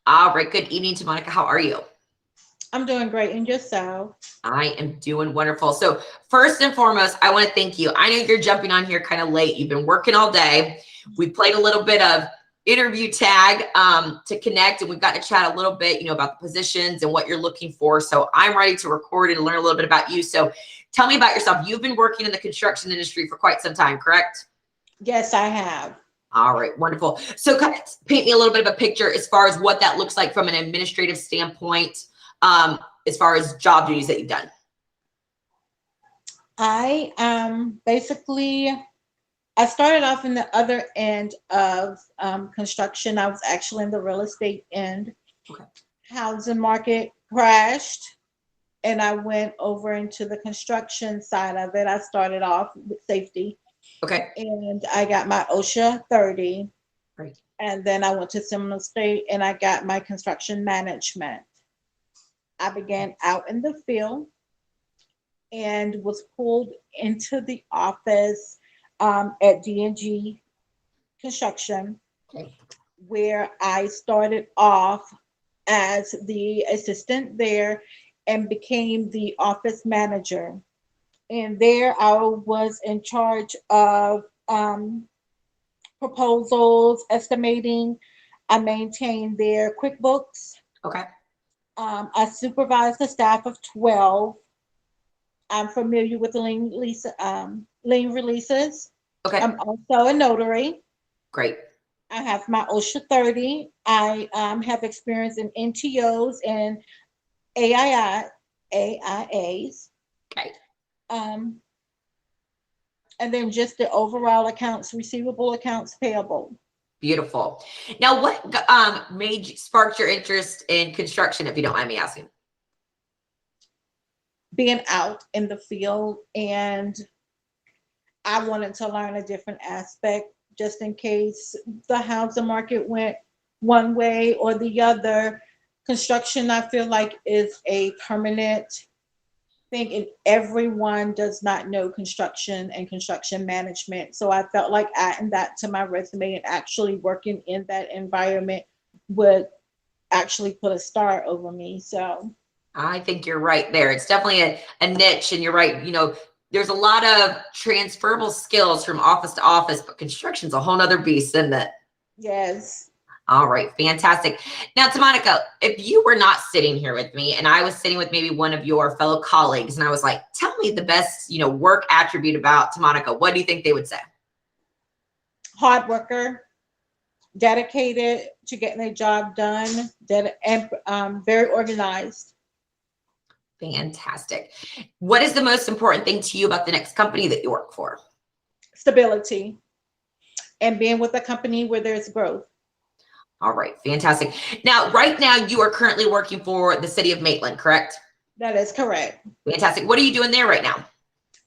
All right. Good evening, Tommonca. How are you? I'm doing great. And yourself? I am doing wonderful. So first and foremost, I want to thank you. I know you're jumping on here kind of late. You've been working all day. We played a little bit of interview tag to connect, and we've got to chat a little bit, about the positions and what you're looking for. So I'm ready to record and learn a little bit about you. So tell me about yourself. You've been working in the construction industry for quite some time, correct? Yes, I have. All right, wonderful. So kind of paint me a little bit of a picture as far as what that looks like from an administrative standpoint, as far as job duties that you've done. I started off in the other end of construction. I was actually in the real estate end. Okay. Housing market crashed, and I went over into the construction side of it. I started off with safety. Okay. And I got my OSHA 30. Right. And then I went to Seminole State and I got my construction management. I began out in the field and was pulled into the office at D&G Construction, Okay. where I started off as the assistant there and became the office manager. And there I was in charge of proposals, estimating. I maintained their QuickBooks. Okay. I supervised a staff of 12. I'm familiar with the lien releases. Okay. I'm also a notary. Great. I have my OSHA 30. I have experience in NTOs and AIAs. Okay. And then just the overall accounts receivable, accounts payable. Beautiful. Now, what sparked your interest in construction, if you don't mind me asking? Being out in the field, and I wanted to learn a different aspect just in case the housing market went one way or the other. Construction, I feel like, is a permanent thing, and everyone does not know construction and construction management. So I felt like adding that to my resume and actually working in that environment would actually put a star over me. So I think you're right there. It's definitely a niche, and you're right. There's a lot of transferable skills from office to office, but construction's a whole nother beast, isn't it? yes. All right, fantastic. Now, Tommonca, if you were not sitting here with me and I was sitting with maybe one of your fellow colleagues and I was like, tell me the best, work attribute about Tommonca, what do you think they would say? Hard worker, dedicated to getting their job done, and very organized. Fantastic. What is the most important thing to you about the next company that you work for? Stability, and being with a company where there's growth. All right, fantastic. Now, right now, you are currently working for the city of Maitland, correct? That is correct. Fantastic. What are you doing there right now?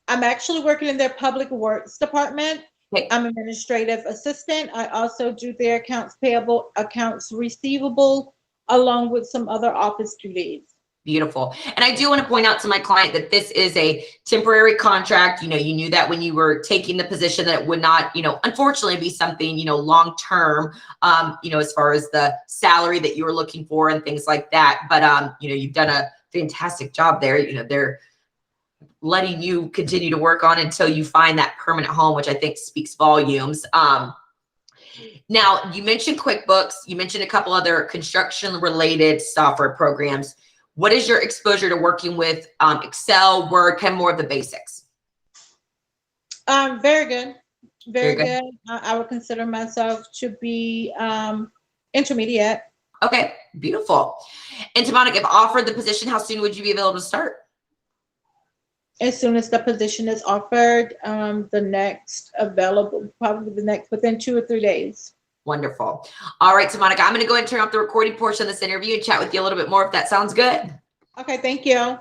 I'm actually working in their public works department. Okay. I'm administrative assistant. I also do their accounts payable, accounts receivable, along with some other office duties. Beautiful. And I do want to point out to my client that this is a temporary contract. You knew that when you were taking the position that it would not, unfortunately be something, long-term, as far as the salary that you were looking for and things like that. But, you've done a fantastic job there. They're letting you continue to work on until you find that permanent home, which I think speaks volumes. Now, you mentioned QuickBooks. You mentioned a couple other construction-related software programs. What is your exposure to working with Excel, Word, kind of more of the basics? Very good. Very good. I would consider myself to be intermediate. Okay, beautiful. And Tommonca, if offered the position, how soon would you be able to start? As soon as the position is offered, the next available, probably within 2 or 3 days. Wonderful. All right, Tommonca, I'm going to go ahead and turn off the recording portion of this interview and chat with you a little bit more if that sounds good. Okay, thank you.